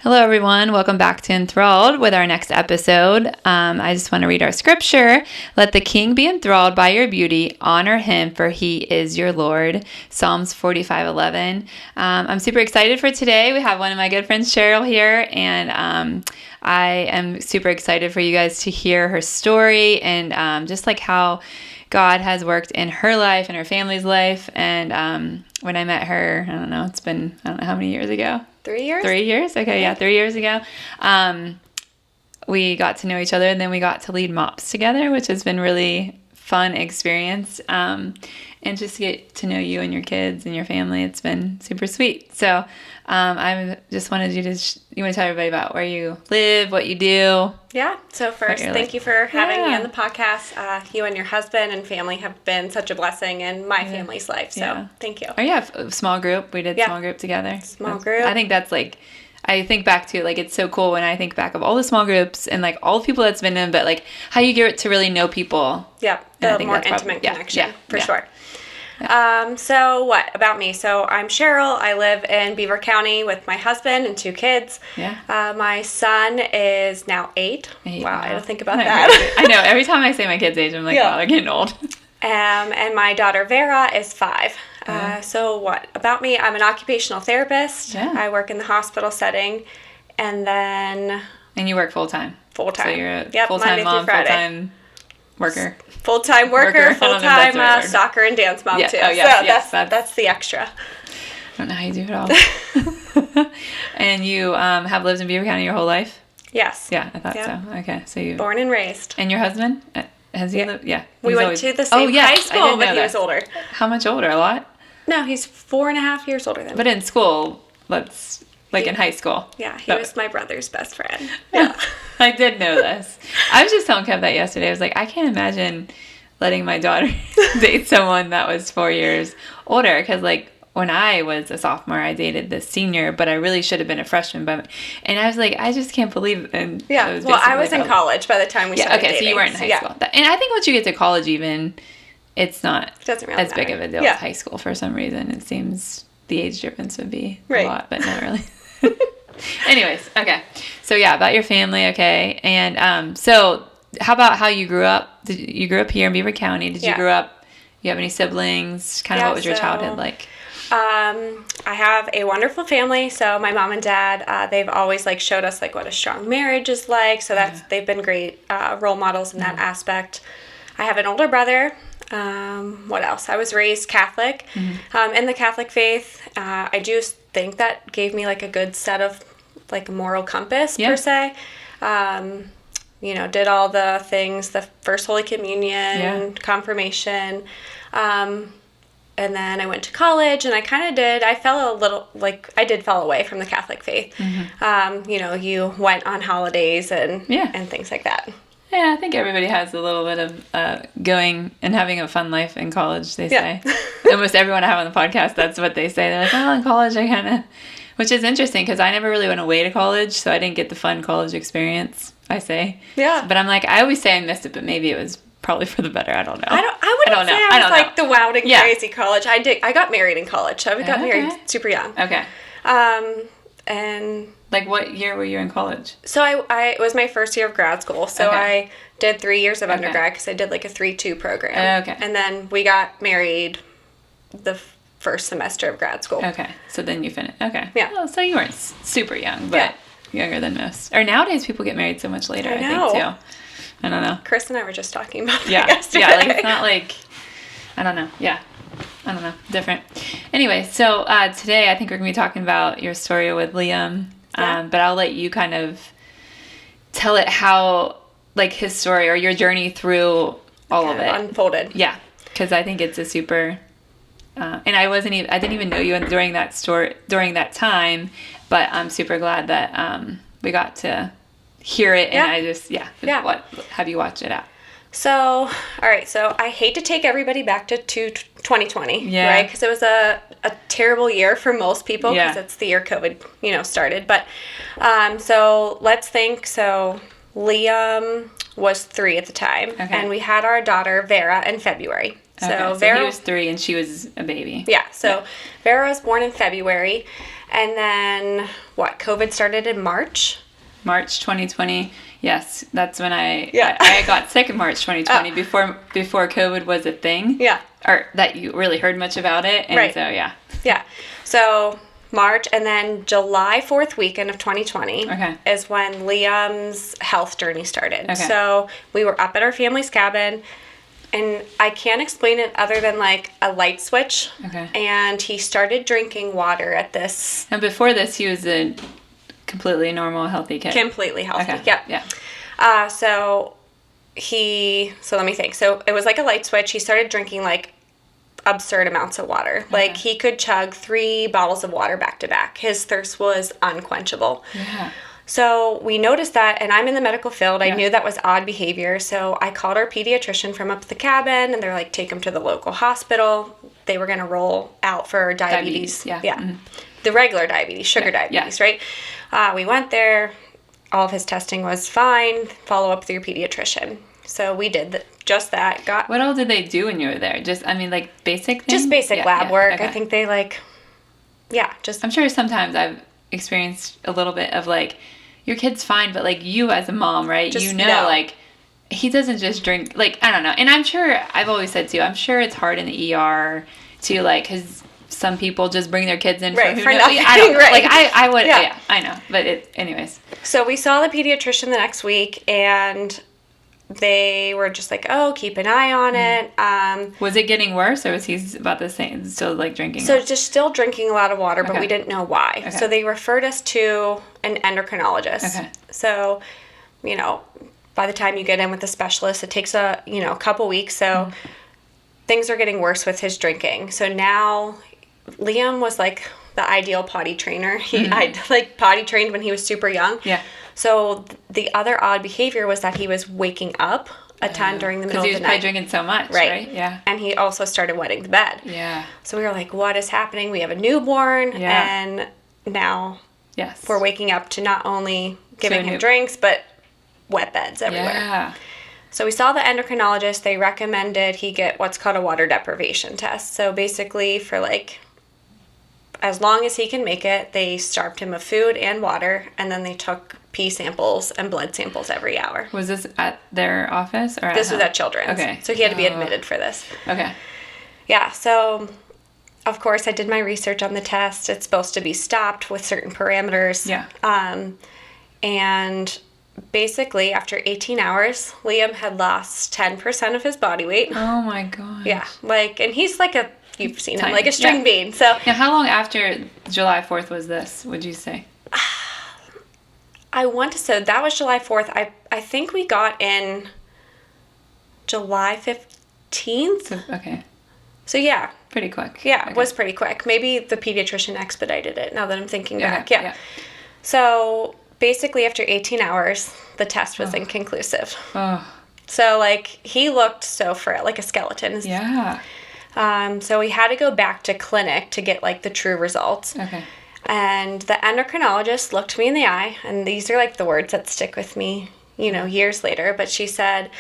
Hello, everyone. Welcome back to Enthralled with our next episode. I just want to read our scripture. Let the king be enthralled by your beauty. Honor him, for he is your Lord. Psalms 45:11. I'm super excited for today. We have one of my good friends, Cheryl, here, and I am super excited for you guys to hear her story and just like how God has worked in her life and her family's life. And when I met her, I don't know how many years ago? 3 years? 3 years? Okay, yeah, 3 years ago. We got to know each other, and then we got to lead MOPS together, which has been really fun experience. And just to get to know you and your kids and your family, it's been super sweet. So I just wanted you want to tell everybody about where you live, what you do. Yeah. So first, thank you for having me on the podcast. You and your husband and family have been such a blessing in my family's life. So thank you. Oh, yeah. A small group. We did small group together. Small group. I think that's I think back to, it's so cool when I think back of all the small groups and, all the people that's been in, but, how you get to really know people. Yeah, the more intimate connection, for sure. So what about me? So I'm Cheryl. I live in Beaver County with my husband and 2 kids. Yeah. My son is now 8. Wow, I don't think about that. that. I know. Every time I say my kid's age, I'm like, wow, they're getting old. And my daughter Vera is 5. So what about me? I'm an occupational therapist. Yeah. I work in the hospital setting, and then... And you work full-time? Full-time. So you're a full-time mom, full-time worker. Full-time worker, full-time soccer and dance mom, too. Oh, yes, so that's the extra. I don't know how you do it all. And you have lived in Beaver County your whole life? Yes. Yeah, I thought so. Okay, so you... Born and raised. And your husband? Has he lived? Yeah. We went to the same high school, but he was older. How much older? A lot? No, he's 4.5 years older than me. But in school, in high school. Yeah, he was my brother's best friend. Yeah. I did know this. I was just telling Kev that yesterday. I was like, I can't imagine letting my daughter date someone that was 4 years older. Because, when I was a sophomore, I dated the senior, but I really should have been a freshman. And I was like, I just can't believe it. Yeah, I was in college by the time we started dating. Okay, so you weren't in high school. And I think once you get to college even, it's not as big of a deal as high school for some reason. It seems the age difference would be a lot, but not really. Anyways, okay. So, about your family, okay. And so how about how you grew up? You grew up here in Beaver County. Did you grow up, you have any siblings? Kind of what was your childhood like? I have a wonderful family. So my mom and dad, they've always showed us what a strong marriage is like. So they've been great role models in that aspect. I have an older brother. What else? I was raised Catholic. In the Catholic faith. I do think that gave me a good set of a moral compass per se. Did all the things, the First Holy Communion, confirmation. And then I went to college, and I fell a little, I did fall away from the Catholic faith. You went on holidays and things like that. Yeah, I think everybody has a little bit of going and having a fun life in college, they say. Almost everyone I have on the podcast, that's what they say. They're like, in college I kind of... Which is interesting, because I never really went away to college, so I didn't get the fun college experience, I say. Yeah. But I'm I always say I missed it, but maybe it was probably for the better. I don't know. I wouldn't say I was the wild and crazy college. I got married in college, so I got married super young. Okay. And... what year were you in college? So it was my first year of grad school. So I did 3 years of undergrad because I did a 3-2 program. Okay. And then we got married the first semester of grad school. Okay. So then you finished. Okay. Yeah. Well, so you weren't super young, but younger than most. Or nowadays people get married so much later, I think, too. I don't know. Chris and I were just talking about that yesterday. Yeah, it's not I don't know. Yeah. I don't know. Different. Anyway, so today I think we're going to be talking about your story with Liam. But I'll let you kind of tell it how, his story or your journey through all of it unfolded. Yeah, because I think it's a super, and I didn't even know you during that time, but I'm super glad that we got to hear it, and I just what have you watched it out? So, all right. So I hate to take everybody back to 2020, right? Because it was a terrible year for most people because it's the year COVID, started. But so let's think. So Liam was 3 at the time, and we had our daughter Vera in February. So Vera, he was 3 and she was a baby. Yeah. So Vera was born in February, And then, COVID started in March? March 2020. Yes, that's when I got sick in March 2020 before COVID was a thing. Yeah. Or that you really heard much about it. And right. So, yeah. Yeah. So, March, and then July 4th weekend of 2020 is when Liam's health journey started. Okay. So, we were up at our family's cabin, and I can't explain it other than like a light switch. Okay. And he started drinking water at this. And before this, he was a completely normal, healthy kid. Completely healthy. Okay. Yep. Yeah. So let me think. So it was like a light switch. He started drinking like absurd amounts of water. Okay. Like he could chug 3 bottles of water back to back. His thirst was unquenchable. Yeah. So we noticed that, and I'm in the medical field. I knew that was odd behavior. So I called our pediatrician from up at the cabin, and they're like, take him to the local hospital. They were going to roll out for diabetes. Yeah. Mm-hmm. The regular diabetes, sugar diabetes, right? We went there. All of his testing was fine. Follow up with your pediatrician. So we did just that. What all did they do when you were there? Like basic things? Just basic lab work. Okay. I think they I'm sure sometimes I've experienced a little bit of like, your kid's fine, but like you as a mom, right? Like he doesn't just drink, like, I don't know. And I'm sure, I've always said too, I'm sure it's hard in the ER to like, because some people just bring their kids in for nothing. I don't, right. Like I would, I know. But anyways. So we saw the pediatrician the next week, and they were just like, oh, keep an eye on it. Was it getting worse, or was he about the same, still like drinking? So just still drinking a lot of water, but we didn't know why. Okay. So they referred us to an endocrinologist. Okay. So, by the time you get in with the specialist, it takes a couple weeks. So things are getting worse with his drinking. So now Liam was like the ideal potty trainer. I potty trained when he was super young. Yeah. So the other odd behavior was that he was waking up a ton during the middle of the night. Because he was probably drinking so much, right? Yeah. And he also started wetting the bed. Yeah. So we were like, what is happening? We have a newborn. Yeah. And now we're waking up to not only giving him drinks, but wet beds everywhere. Yeah. So we saw the endocrinologist. They recommended he get what's called a water deprivation test. So basically for like, as long as he can make it, they starved him of food and water, and then they took pee samples and blood samples every hour. Was this at their office or this was at Children's? Okay. So he had to be admitted for this. Okay. Yeah. So, of course, I did my research on the test. It's supposed to be stopped with certain parameters. Yeah. And basically, after 18 hours, Liam had lost 10% of his body weight. Oh my gosh. Yeah. And he's like you've seen him, like a string bean. So. Now, how long after July 4th was this, would you say? I want to say that was July 4th. I think we got in July 15th. Okay. So, yeah. Pretty quick. Yeah, okay. It was pretty quick. Maybe the pediatrician expedited it, now that I'm thinking back. Yeah. So, basically, after 18 hours, the test was inconclusive. Oh. So, he looked so frail, like a skeleton. Yeah. So, we had to go back to clinic to get, the true results. Okay. And the endocrinologist looked me in the eye, and these are, the words that stick with me, years later. But she said,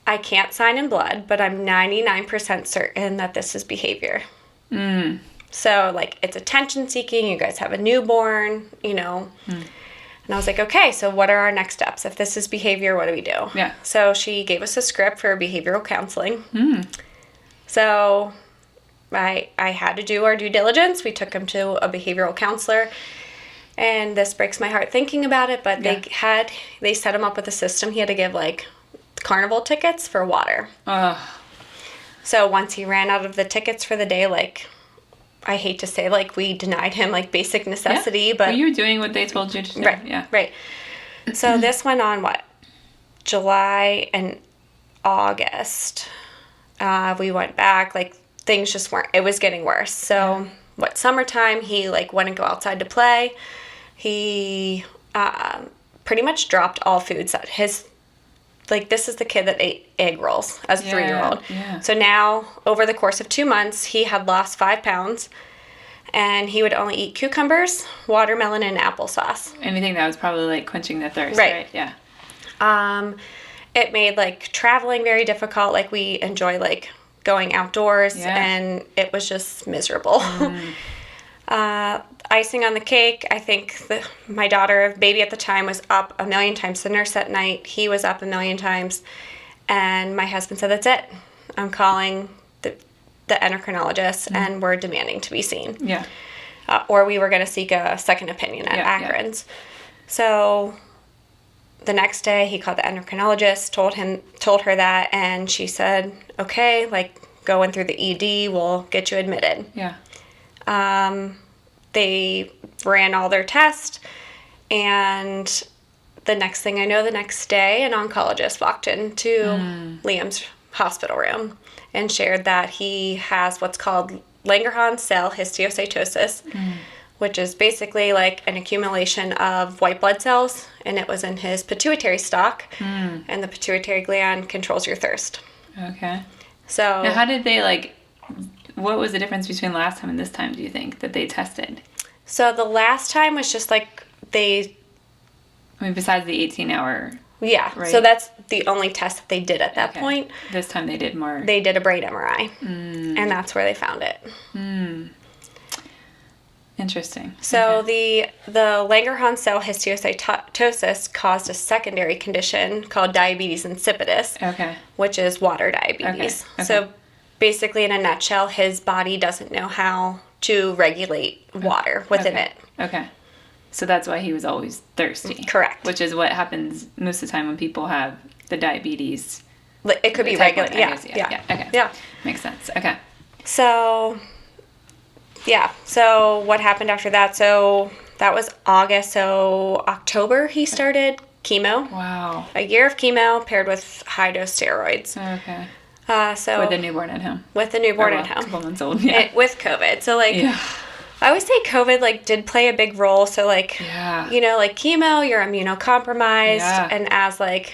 I can't sign in blood, but I'm 99% certain that this is behavior. Mm. So, it's attention-seeking. You guys have a newborn, Mm. And I was like, okay, so what are our next steps? If this is behavior, what do we do? Yeah. So she gave us a script for behavioral counseling. Mm. So I had to do our due diligence. We took him to a behavioral counselor. And this breaks my heart thinking about it, but they set him up with a system. He had to give, carnival tickets for water. So once he ran out of the tickets for the day, I hate to say, we denied him, basic necessity, but... Well, you were doing what they told you to do. Right, yeah. Right. So this went on, July and August. We went back, things just weren't... It was getting worse. So, summertime, he, wouldn't go outside to play. He pretty much dropped all foods that his... this is the kid that ate egg rolls as a 3-year-old. Yeah. So now, over the course of 2 months, he had lost 5 pounds, and he would only eat cucumbers, watermelon, and applesauce. Anything that was probably, quenching the thirst, right? Yeah. It made, traveling very difficult. We enjoy, going outdoors, and it was just miserable. Icing on the cake, I think my daughter, baby at the time, was up a million times. The nurse that night, he was up a million times. And my husband said, that's it. I'm calling the endocrinologist, and we're demanding to be seen. Yeah. Or we were going to seek a second opinion at Akron's. Yeah. So the next day, he called the endocrinologist, told her that, and she said, okay, like, go in through the ED, we'll get you admitted. Yeah. They ran all their tests, and the next thing I know, the next day, an oncologist walked into Liam's hospital room and shared that he has what's called Langerhans cell histiocytosis, which is basically like an accumulation of white blood cells, and it was in his pituitary stalk, and the pituitary gland controls your thirst. Okay. So now, how did they, like, what was the difference between last time and this time, do you think, that they tested? So the last time was just like I mean, besides the 18-hour... Yeah, right? So that's the only test that they did at that point. This time they did more... They did a brain MRI, and that's where they found it. Interesting. So the Langerhans cell histiocytosis caused a secondary condition called diabetes insipidus, which is water diabetes. Okay. So basically, in a nutshell, his body doesn't know how to regulate water within it. Okay. So that's why he was always thirsty. Correct. Which is what happens most of the time when people have the diabetes. It could be regular. Yeah. Okay. Yeah. Makes sense. Okay. So, yeah. So what happened after that? So that was August. So October he started chemo. Wow. A year of chemo paired with high-dose steroids. Okay. So with a newborn at home. With a newborn at home. A couple months old. Yeah. With COVID. So, like... Yeah. I always say COVID, like, did play a big role. So, like, you know, like, chemo, you're immunocompromised. Yeah. And as, like...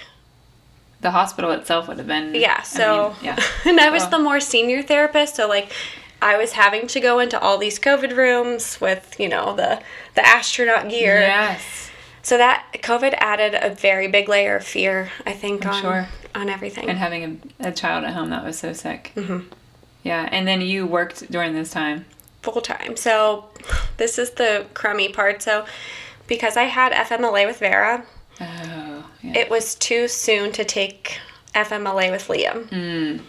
The hospital itself would have been... Yeah, so... And I was the more senior therapist, so, like, I was having to go into all these COVID rooms with, you know, the astronaut gear. Yes. So that COVID added a very big layer of fear, I think, on everything. And having a child at home that was so sick. Mm-hmm. Yeah, and then you worked during this time. Full time. So this is the crummy part. So because I had FMLA with Vera, it was too soon to take FMLA with Liam.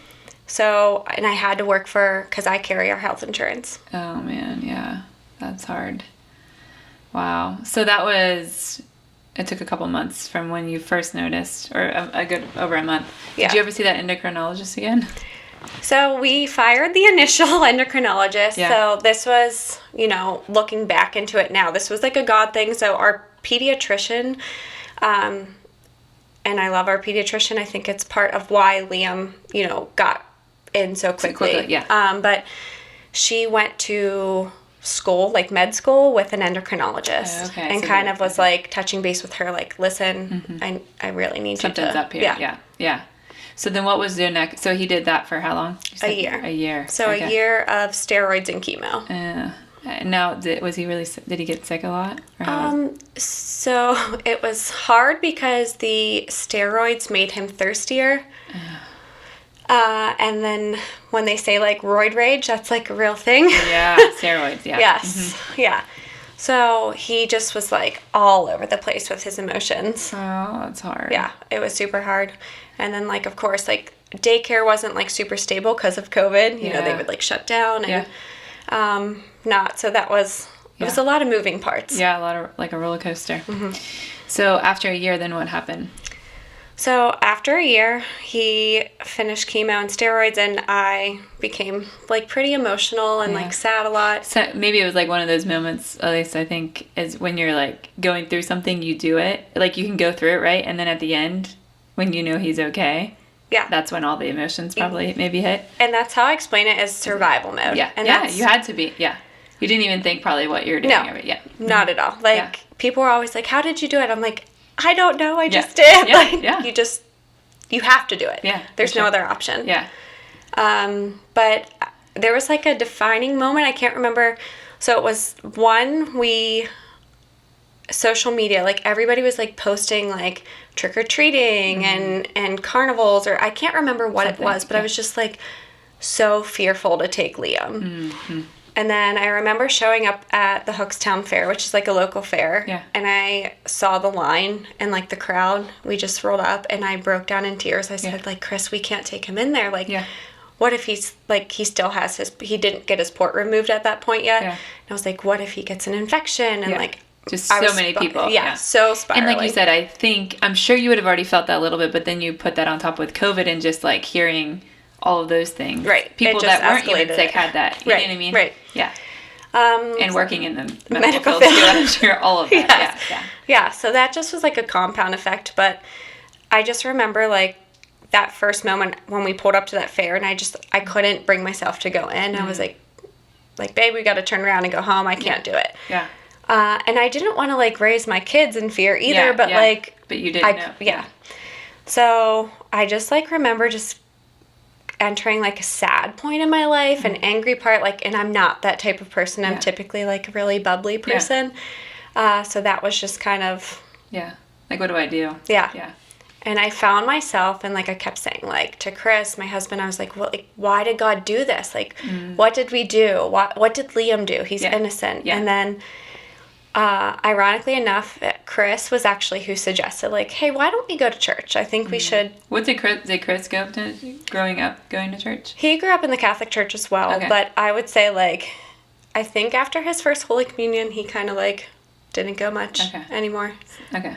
So, and I had to work because I carry our health insurance. Oh man, yeah, that's hard. Wow. So it took a couple months from when you first noticed, or a good over a month. Did you ever see that endocrinologist again? So we fired the initial endocrinologist. Yeah. So this was, you know, looking back into it now, this was like a God thing. So our pediatrician, and I love our pediatrician. I think it's part of why Liam, you know, got in so quickly. Yeah. But she went to school, like med school, with an endocrinologist, and so kind of was like touching base with her, like, listen, I really need something's up here. Yeah. So then what was your next? So he did that for how long? A year. A year. So a year of steroids and chemo. Now, did he get sick a lot? So it was hard because the steroids made him thirstier. And then when they say, like, roid rage, that's, like, a real thing. Yeah, steroids, yeah. Yes, yeah. So he just was, like, all over the place with his emotions. Oh, that's hard. Yeah, it was super hard. And then, like, of course, like, daycare wasn't, like, super stable because of COVID. You know, they would, like, shut down and so that was, it was a lot of moving parts. Yeah, a lot of, like, a roller coaster. So after a year, then what happened? So after a year, he finished chemo and steroids, and I became, like, pretty emotional and, like, sad a lot. So maybe it was, like, one of those moments, at least I think, is when you're, like, going through something, you do it. Like, you can go through it, right? And then at the end, when you know he's okay, that's when all the emotions probably maybe hit. And that's how I explain it, as survival mode. Yeah, and you had to be, You didn't even think probably what you were doing. No, not at all. Like, people were always like, how did you do it? I'm like, I don't know. I just did. You have to do it. Yeah. There's no other option. Yeah. But there was, like, a defining moment. I can't remember. So it was social media, like, everybody was, like, posting, like, trick-or-treating and carnivals, or I can't remember what it was, but I was just, like, so fearful to take Liam. And then I remember showing up at the Hookstown Fair, which is like a local fair. Yeah. And I saw the line and like the crowd. We just rolled up and I broke down in tears. I said, like, Chris, we can't take him in there. Like, what if he's like, he still has he didn't get his port removed at that point yet. Yeah. And I was like, what if he gets an infection? And like, just so many people. Yeah, so spiraling. And like you said, I'm sure you would have already felt that a little bit, but then you put that on top with COVID and just like hearing all of those things. Right. People that weren't even sick had that. You know what I mean? Right. Yeah. And working in the medical field too, I'm sure all of that. Yes. Yeah. So that just was like a compound effect. But I just remember like that first moment when we pulled up to that fair and I couldn't bring myself to go in. I was like, babe, we got to turn around and go home. I can't do it. Yeah. And I didn't want to like raise my kids in fear either, but like. But you didn't know. Yeah. So I just like remember just entering like a sad point in my life, an angry part, like, and I'm not that type of person. I'm typically like a really bubbly person. So that was just kind of. Yeah. Like, what do I do? Yeah. Yeah. And I found myself, and like I kept saying, like to Chris, my husband, I was like, well, like, why did God do this? Like, what did we do? What did Liam do? He's innocent. Yeah. And then, ironically enough, Chris was actually who suggested, like, hey, why don't we go to church? I think we should. What did Chris go to growing up going to church? He grew up in the Catholic Church as well, but I would say, like, I think after his first Holy Communion, he kind of like didn't go much anymore. Okay.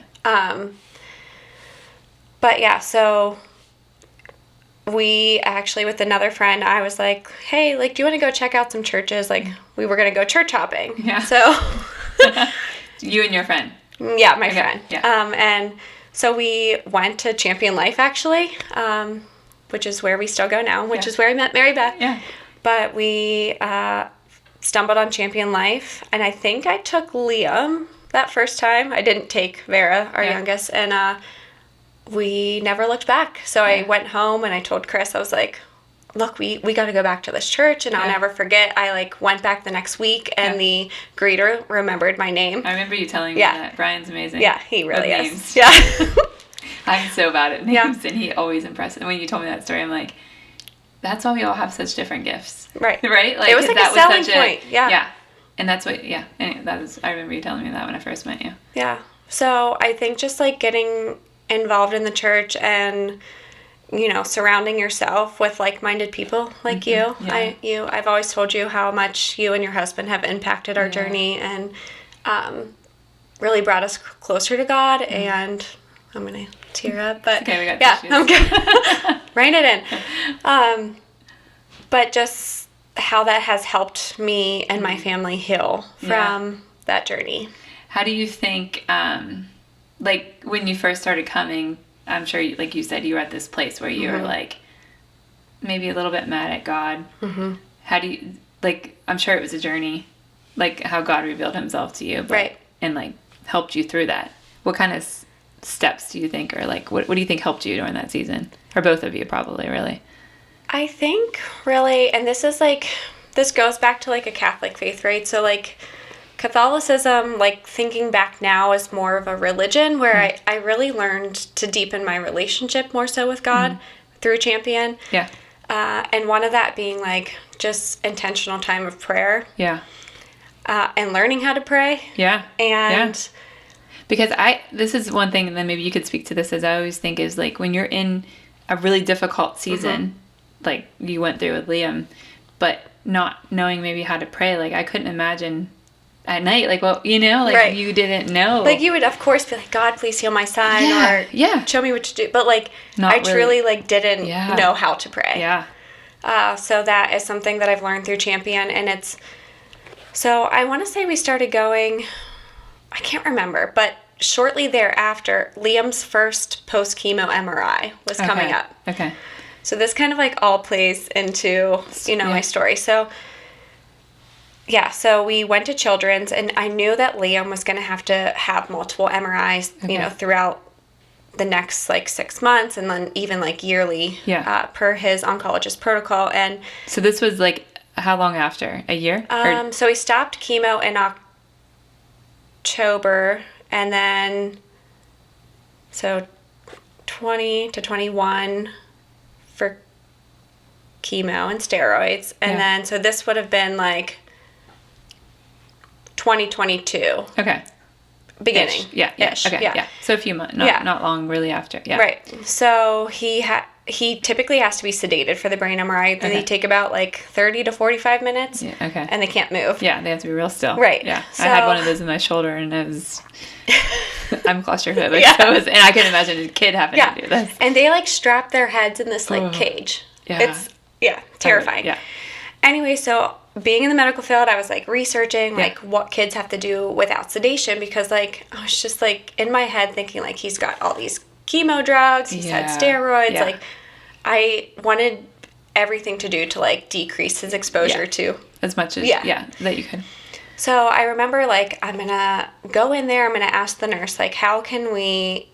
But yeah, so we actually, with another friend, I was like, hey, like, do you want to go check out some churches? Like, we were going to go church hopping. Yeah. So. You and your friend. Yeah, my friend. Yeah. And so we went to Champion Life, actually, which is where we still go now, which is where I met Mary Beth. Yeah. But we stumbled on Champion Life, and I think I took Liam that first time. I didn't take Vera, our youngest, and we never looked back. So I went home and I told Chris, I was like, look, we got to go back to this church. And I'll never forget, I like went back the next week and the greeter remembered my name. I remember you telling me that. Brian's amazing. Yeah, he really is. Names. Yeah. I'm so bad at names, and he always impresses. And when you told me that story, I'm like, that's why we all have such different gifts. Right. Right? Like, it was like a selling point. Yeah. And that's what, anyway, I remember you telling me that when I first met you. Yeah. So I think just like getting involved in the church and, you know, surrounding yourself with like-minded people like you. Yeah. I've always told you how much you and your husband have impacted our journey and really brought us closer to God. And I'm going to tear up, but okay, we got tissues. I'm good. Rein it in. But just how that has helped me and my family heal from that journey. How do you think, like, when you first started coming, I'm sure, like you said, you were at this place where you were, like, maybe a little bit mad at God. Mm-hmm. How do you, like, I'm sure it was a journey, like, how God revealed himself to you. But, and, like, helped you through that. What kind of steps do you think, or, like, what do you think helped you during that season? Or both of you, probably, really. I think, really, and this is, like, this goes back to, like, a Catholic faith, right? So, like, Catholicism, like, thinking back now, is more of a religion where I really learned to deepen my relationship more so with God through Champion. Yeah. And one of that being, like, just intentional time of prayer. Yeah. And learning how to pray. Yeah. And because this is one thing, and then maybe you could speak to this, as I always think, is, like, when you're in a really difficult season, like you went through with Liam, but not knowing maybe how to pray, like, I couldn't imagine at night, like, well, you know, like, you didn't know. Like, you would, of course, be like, God, please heal my son, or show me what to do. But, like, I truly, like, didn't know how to pray. Yeah. So that is something that I've learned through Champion, and it's, so I want to say we started going, I can't remember, but shortly thereafter, Liam's first post-chemo MRI was coming up. Okay. So this kind of, like, all plays into, you know, my story. So, yeah, so we went to Children's, and I knew that Liam was going to have multiple MRIs, you know, throughout the next, like, 6 months, and then even, like, yearly per his oncologist protocol. And so this was, like, how long after? A year? So he stopped chemo in October, and then, so 20 to 21 for chemo and steroids. And then, so this would have been, like, 2022. Okay. Beginning. Ish. Yeah. Ish. Okay. Yeah. So a few months, not long really after. Yeah. Right. So he typically has to be sedated for the brain MRI. They take about like 30 to 45 minutes. Yeah. Okay. And they can't move. Yeah, they have to be real still. Right. Yeah. So, I had one of those in my shoulder, and it was. I'm claustrophobic, so and I can imagine a kid having to do this. And they like strap their heads in this like cage. Yeah. It's terrifying. Yeah. Anyway, so being in the medical field, I was like researching like what kids have to do without sedation, because like I was just like in my head thinking like he's got all these chemo drugs, he's had steroids, like I wanted everything to do to like decrease his exposure to as much as that you could. So I remember like I'm gonna go in there, I'm gonna ask the nurse like how can we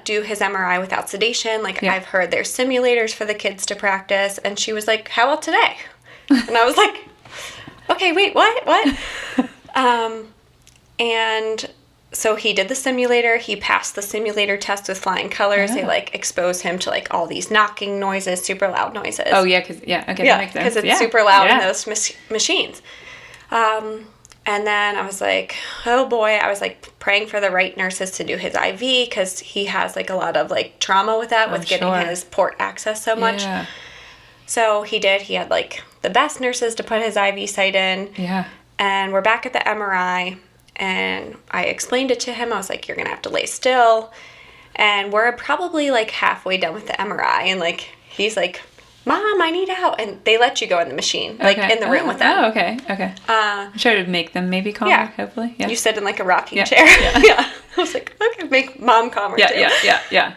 do his MRI without sedation, like I've heard there's simulators for the kids to practice, and she was like, how about today? And I was like, okay, wait, what? And so he did the simulator. He passed the simulator test with flying colors. They like expose him to like all these knocking noises, super loud noises. Oh yeah, that makes sense. Because it's super loud in those machines. And then I was like, oh boy, I was like praying for the right nurses to do his IV, because he has like a lot of like trauma with that, with getting his port access so much. Yeah. So he did. He had like the best nurses to put his IV site in. Yeah. And we're back at the MRI, and I explained it to him. I was like, you're going to have to lay still. And we're probably like halfway done with the MRI, and like he's like, Mom, I need out. And they let you go in the machine, like in the room with them. Oh, okay. I'm sure to make them maybe calmer, hopefully. Yeah. You sit in like a rocking chair. Yeah. I was like, okay, make Mom calmer too. Yeah.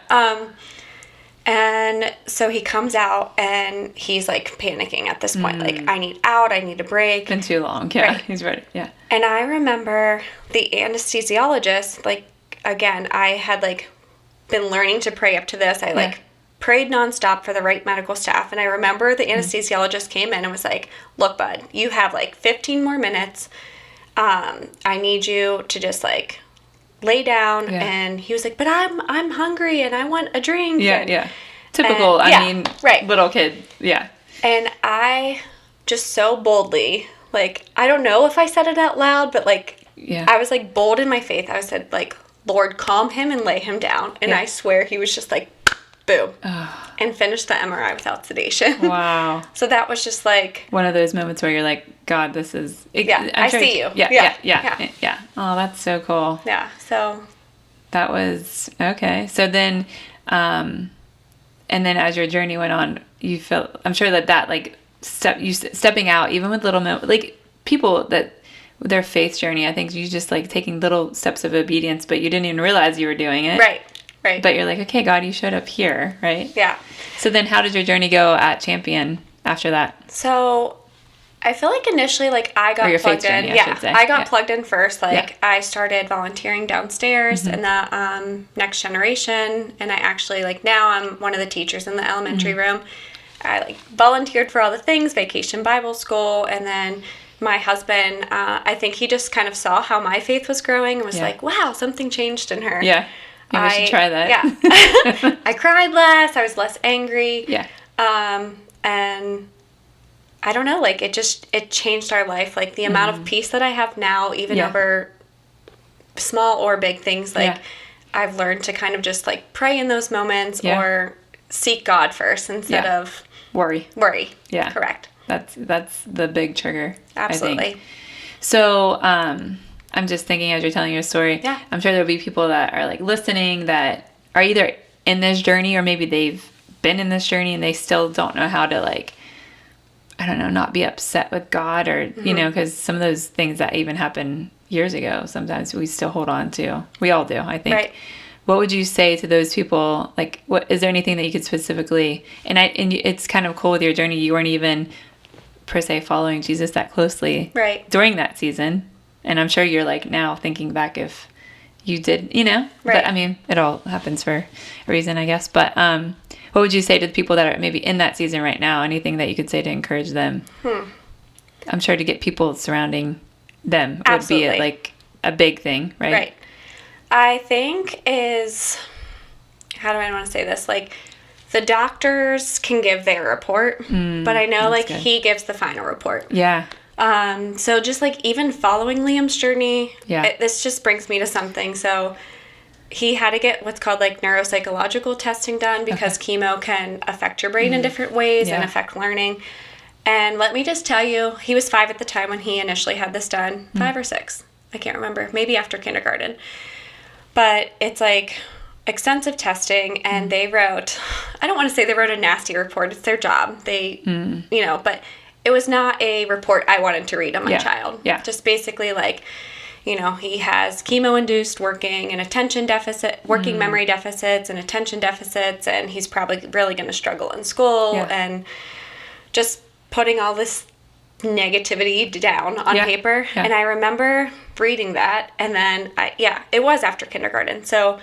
And so he comes out, and he's like panicking at this point. Like, I need out. I need a break. Been too long. Yeah, right. He's ready. Yeah. And I remember the anesthesiologist, like, again, I had like been learning to pray up to this. I like prayed nonstop for the right medical staff. And I remember the anesthesiologist came in and was like, look, bud, you have like 15 more minutes. I need you to just like lay down. And he was like, but I'm hungry and I want a drink. Typical, little kid. Yeah. And I just so boldly, like, I don't know if I said it out loud, but like, I was like bold in my faith. I said like, Lord, calm him and lay him down. And I swear he was just like, boom, and finished the MRI without sedation. Wow. So that was just like one of those moments where you're like, God, this is... I see you. Yeah. Oh, that's so cool. Yeah, so... That was... Okay. So then, and then as your journey went on, you felt... I'm sure that like, stepping out, even with little... Like, people that... Their faith journey, I think you just like taking little steps of obedience, but you didn't even realize you were doing it. Right. But you're like, okay, God, you showed up here, right? Yeah. So then how did your journey go at Champion after that? So I feel like initially, like, I got plugged in. Journey, I should say. I got plugged in first. Like, I started volunteering downstairs in the Next Generation. And I actually, like, now I'm one of the teachers in the elementary room. I, like, volunteered for all the things, Vacation Bible School. And then my husband, I think he just kind of saw how my faith was growing and was like, wow, something changed in her. Yeah. Maybe I should try that. Yeah. I cried less. I was less angry. Yeah. And I don't know, like, it changed our life. Like, the amount of peace that I have now, even over small or big things, like, I've learned to kind of just, like, pray in those moments or seek God first instead of worry. Yeah. Correct. That's the big trigger. Absolutely. I think. So, I'm just thinking as you're telling your story, I'm sure there'll be people that are like listening that are either in this journey or maybe they've been in this journey and they still don't know how to, like, I don't know, not be upset with God or, you know, because some of those things that even happened years ago, sometimes we still hold on to. We all do, I think. Right. What would you say to those people? Like, what is there anything that you could specifically, and it's kind of cool with your journey, you weren't even per se following Jesus that closely during that season. And I'm sure you're like now thinking back if you did, you know, but I mean, it all happens for a reason, I guess. But what would you say to the people that are maybe in that season right now? Anything that you could say to encourage them? I'm sure to get people surrounding them would be like a big thing, right? Right. I think how do I want to say this? Like, the doctors can give their report, but I know, like, he gives the final report. Yeah. So just like even following Liam's journey, Yeah. this just brings me to something. So he had to get what's called like neuropsychological testing done because chemo can affect your brain in different ways and affect learning. And let me just tell you, he was 5 at the time when he initially had this done. 5 or 6. I can't remember. Maybe after kindergarten. But it's like extensive testing, and they wrote, I don't want to say they wrote a nasty report. It's their job. They, you know, but it was not a report I wanted to read on my child. Yeah. Just basically like, you know, he has chemo-induced working memory deficits and attention deficits, and he's probably really going to struggle in school, and just putting all this negativity down on paper. And I remember reading that, and then it was after kindergarten. So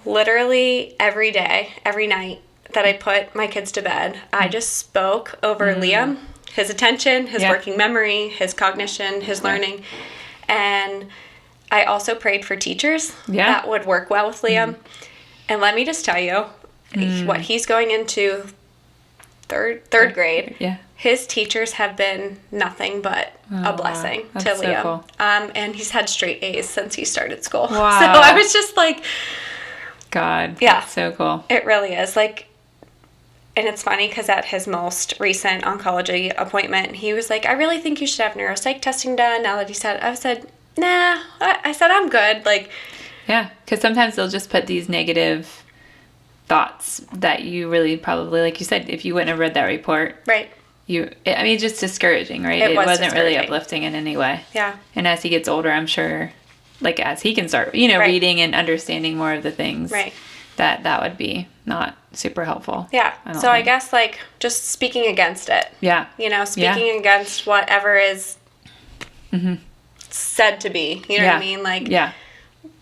literally every day, every night that I put my kids to bed, I just spoke over Liam, his attention, his working memory, his cognition, his learning. And I also prayed for teachers that would work well with Liam. And let me just tell you, what he's going into third grade. Yeah. His teachers have been nothing but a blessing to That's Liam. So cool. And he's had straight A's since he started school. Wow. So I was just like, God. Yeah. That's so cool. It really is. Like, and it's funny because at his most recent oncology appointment, he was like, I really think you should have neuropsych testing done. Now that I said, nah. I said, I'm good. Like, yeah. Because sometimes they'll just put these negative thoughts that you really probably, like you said, if you wouldn't have read that report. Right. Just discouraging, right? It wasn't really uplifting in any way. Yeah. And as he gets older, I'm sure, like as he can start, reading and understanding more of the things, that would be not super helpful. Yeah. So I guess like just speaking against it. Yeah. Speaking against whatever is said to be. You know what I mean? Like,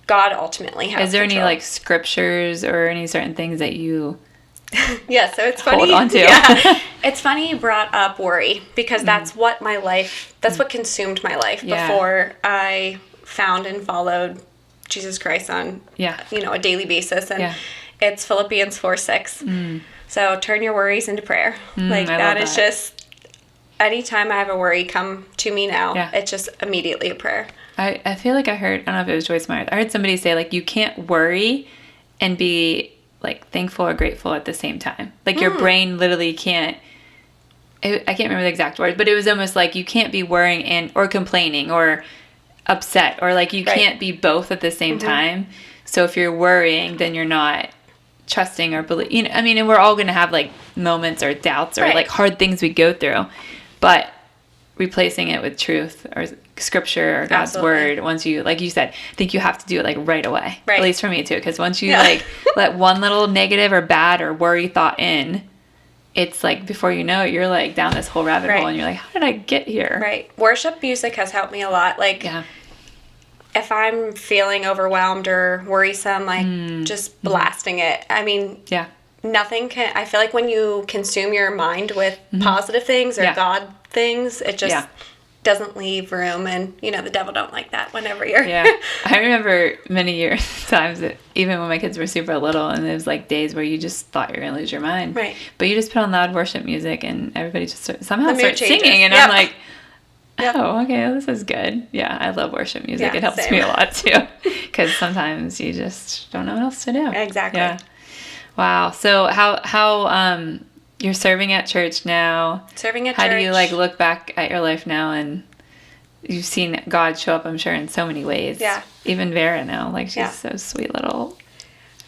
God ultimately has Is there control. any like scriptures or any certain things that you Yeah, so it's funny. hold on to? Yeah. It's funny you brought up worry because that's what consumed my life before I found and followed Jesus Christ on a daily basis. And it's Philippians 4:6. So turn your worries into prayer. Like that is just, anytime I have a worry come to me now, it's just immediately a prayer. I feel like I don't know if it was Joyce Meyer. I heard somebody say like you can't worry and be like thankful or grateful at the same time. Like your brain literally can't. I can't remember the exact words, but it was almost like you can't be worrying or complaining or upset, or like you can't be both at the same time. So if you're worrying, then you're not trusting or believe. And we're all going to have like moments or doubts or like hard things we go through, but replacing it with truth or scripture or God's word, once you, like you said, I think you have to do it like right away. At least for me too, because once you like let one little negative or bad or worry thought in, it's like before you know it, you're like down this whole rabbit hole, and you're like, how did I get here? Right. Worship music has helped me a lot. Like, if I'm feeling overwhelmed or worrisome, like just blasting it. Nothing can. I feel like when you consume your mind with positive things or God things, it just doesn't leave room, and the devil don't like that whenever you're I remember many times that even when my kids were super little, and there was like days where you just thought you were gonna lose your mind, but you just put on loud worship music and everybody just somehow starts singing, and I'm like, oh, okay, well, this is good. I love worship music. It helps me a lot too, because sometimes you just don't know what else to do. Exactly. Wow. So how you're serving at church now. How do you like look back at your life now, and you've seen God show up, I'm sure, in so many ways. Yeah. Even Vera now, like she's so sweet little.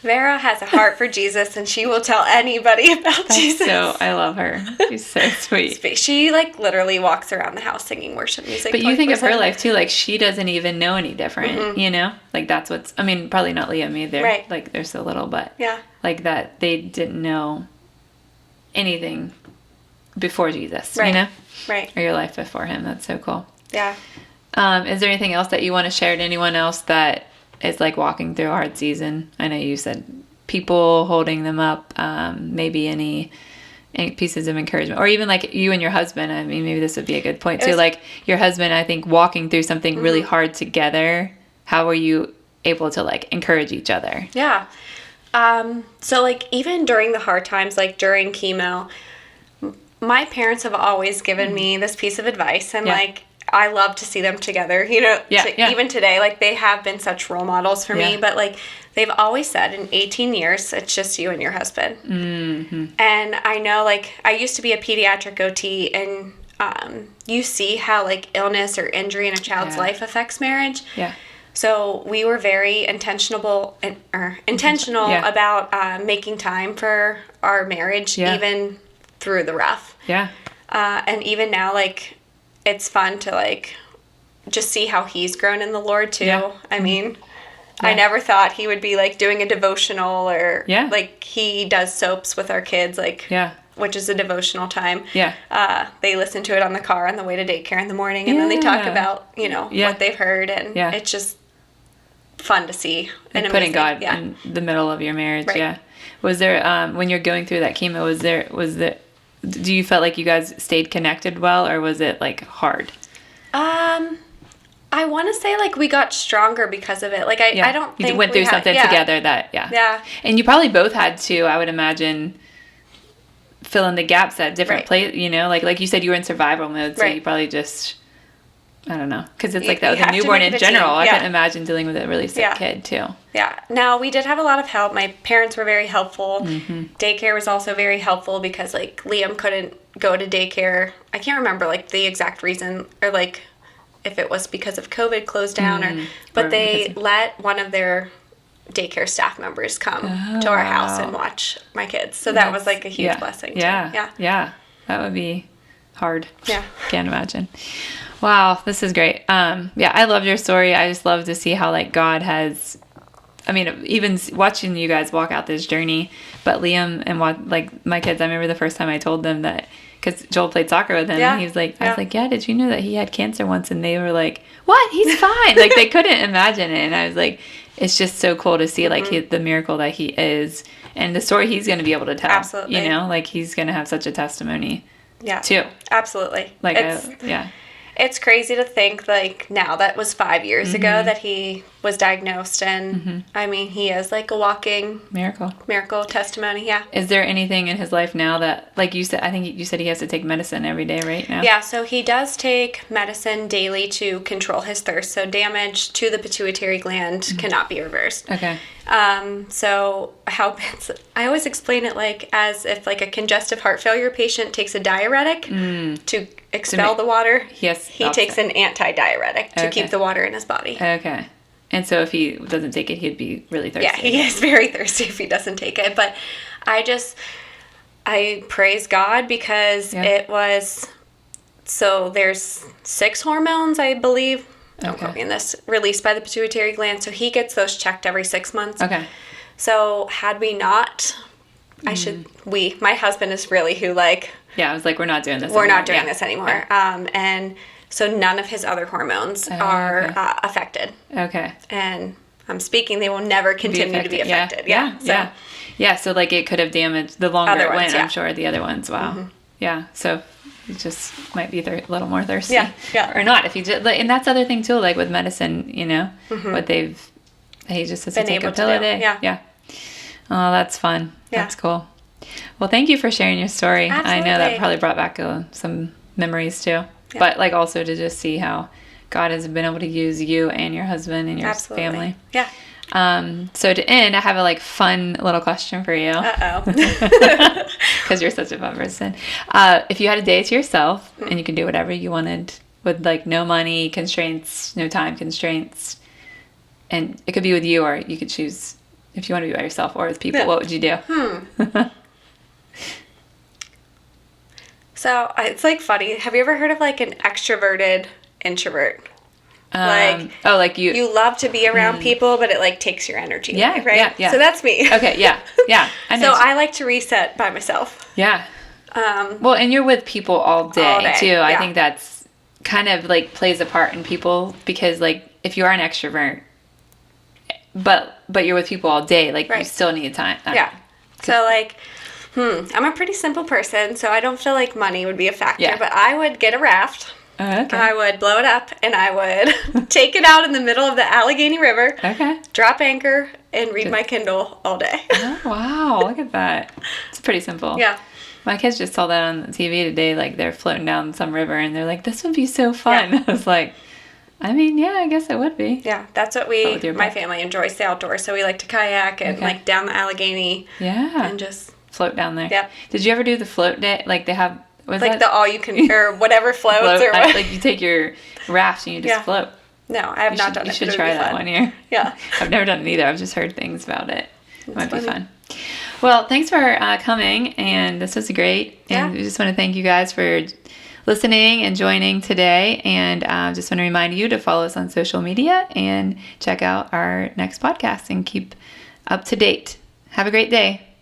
Vera has a heart for Jesus, and she will tell anybody about Jesus. So I love her. She's so sweet. She like literally walks around the house singing worship music. But you think of her life too, like she doesn't even know any different, Like that's what's, probably not Liam either. Right. Like they're so little, but like that they didn't know anything before Jesus, Right. Or your life before him. That's so cool. Yeah. Is there anything else that you want to share to anyone else that is like walking through a hard season? I know you said people holding them up, maybe any pieces of encouragement, or even like you and your husband. Maybe this would be a good point too. Like your husband, I think, walking through something really hard together. How were you able to like encourage each other? Yeah. So like even during the hard times, like during chemo, my parents have always given me this piece of advice, and Yeah. like I love to see them together, you know, even today, like they have been such role models for me, but like they've always said in 18 years, it's just you and your husband. Mm-hmm. And I know, like, I used to be a pediatric OT, and you see how like illness or injury in a child's life affects marriage. Yeah. So we were very intentional about making time for our marriage, even through the rough. Yeah. And even now, like, it's fun to like just see how he's grown in the Lord too. Yeah. I mean, I never thought he would be like doing a devotional or like he does soaps with our kids, like which is a devotional time. Yeah. They listen to it on the car on the way to daycare in the morning, and then they talk about, you know, what they've heard, and it's just fun to see. And putting God in the middle of your marriage. Right. Yeah. Was there when you're going through that chemo, was there do you felt like you guys stayed connected well, or was it like hard? I want to say like we got stronger because of it. Like I don't think you went through something together that and you probably both had to, I would imagine, fill in the gaps at different places. You know, like you said, you were in survival mode, so you probably just, I don't know, because it's like that with a newborn in general. I couldn't imagine dealing with a really sick kid too. Yeah. Now, we did have a lot of help. My parents were very helpful. Daycare was also very helpful because like Liam couldn't go to daycare. I can't remember like the exact reason, or like if it was because of COVID closed down, but they let one of their daycare staff members come to our house and watch my kids. So that was like a huge blessing. Yeah. That would be hard. Yeah. Can't imagine. Wow, this is great. I love your story. I just love to see how like God has, I mean, even watching you guys walk out this journey, but Liam and like my kids, I remember the first time I told them that, because Joel played soccer with him, and he was like, I was like, did you know that he had cancer once? And they were like, what? He's fine. Like they couldn't imagine it. And I was like, it's just so cool to see like the miracle that he is, and the story he's going to be able to tell. Absolutely. You know, like he's going to have such a testimony. Yeah. Too. Absolutely. Like, it's crazy to think, like, now that was 5 years ago that he was diagnosed, and I mean, he is like a walking miracle testimony. Yeah. Is there anything in his life now that, like you said, I think you said he has to take medicine every day right now? Yeah, so he does take medicine daily to control his thirst. So damage to the pituitary gland cannot be reversed. Okay. So I always explain it like as if like a congestive heart failure patient takes a diuretic to expel the water. Yes. He takes an anti-diuretic to keep the water in his body. Okay. And so if he doesn't take it, he'd be really thirsty. Yeah, he is very thirsty if he doesn't take it. But I praise God because it was, so there's 6 hormones, I believe. Don't quote me on this, released by the pituitary gland. So he gets those checked every 6 months. Okay. So had we not, my husband is really who like. Yeah, I was like, we're not doing this anymore. We're not doing this anymore. Yeah. And so none of his other hormones are affected. Okay. And I'm speaking, they will never continue to be affected. Yeah, so like it could have damaged the longer other it went, ones, I'm sure, the other ones. Wow. Yeah, so you just might be a little more thirsty. Yeah. Or not, if you just, like, and that's the other thing too, like with medicine, you know, what he just has to take a pill a day. Yeah. Oh, that's fun. Yeah. That's cool. Well, thank you for sharing your story. Absolutely. I know that probably brought back some memories too. Yeah. But like also to just see how God has been able to use you and your husband and your family. Yeah. So to end, I have a like fun little question for you. Uh-oh. Because you're such a fun person. If you had a day to yourself and you could do whatever you wanted with like no money constraints, no time constraints, and it could be with you, or you could choose if you want to be by yourself or with people, what would you do? So it's like funny. Have you ever heard of like an extroverted introvert? Like you love to be around people, but it like takes your energy. Yeah, right. Yeah. So that's me. Okay. Yeah. I know. So I like to reset by myself. Yeah. Well, and you're with people all day too. Yeah. I think that's kind of like plays a part in people, because like if you are an extrovert, but you're with people all day, like you still need time. Yeah. So like, I'm a pretty simple person, so I don't feel like money would be a factor. Yeah. But I would get a raft. Okay. I would blow it up, and I would take it out in the middle of the Allegheny River. Okay. Drop anchor and read my Kindle all day. Oh, wow. Look at that. It's pretty simple. Yeah. My kids just saw that on the TV today. Like, they're floating down some river, and they're like, this would be so fun. Yeah. I was like, I mean, yeah, I guess it would be. Yeah, that's what my family enjoys, the outdoors. So we like to kayak and like down the Allegheny. Yeah. And just float down there. Yep. Did you ever do the float day? Like, they have, the all you can, or whatever floats or what? Like, you take your raft and you just float. No, I have not done it. You should try that one year. Yeah. I've never done it either. I've just heard things about it. It might be fun. Well, thanks for coming, and this was great. And we just want to thank you guys for listening and joining today. And just want to remind you to follow us on social media and check out our next podcast and keep up to date. Have a great day.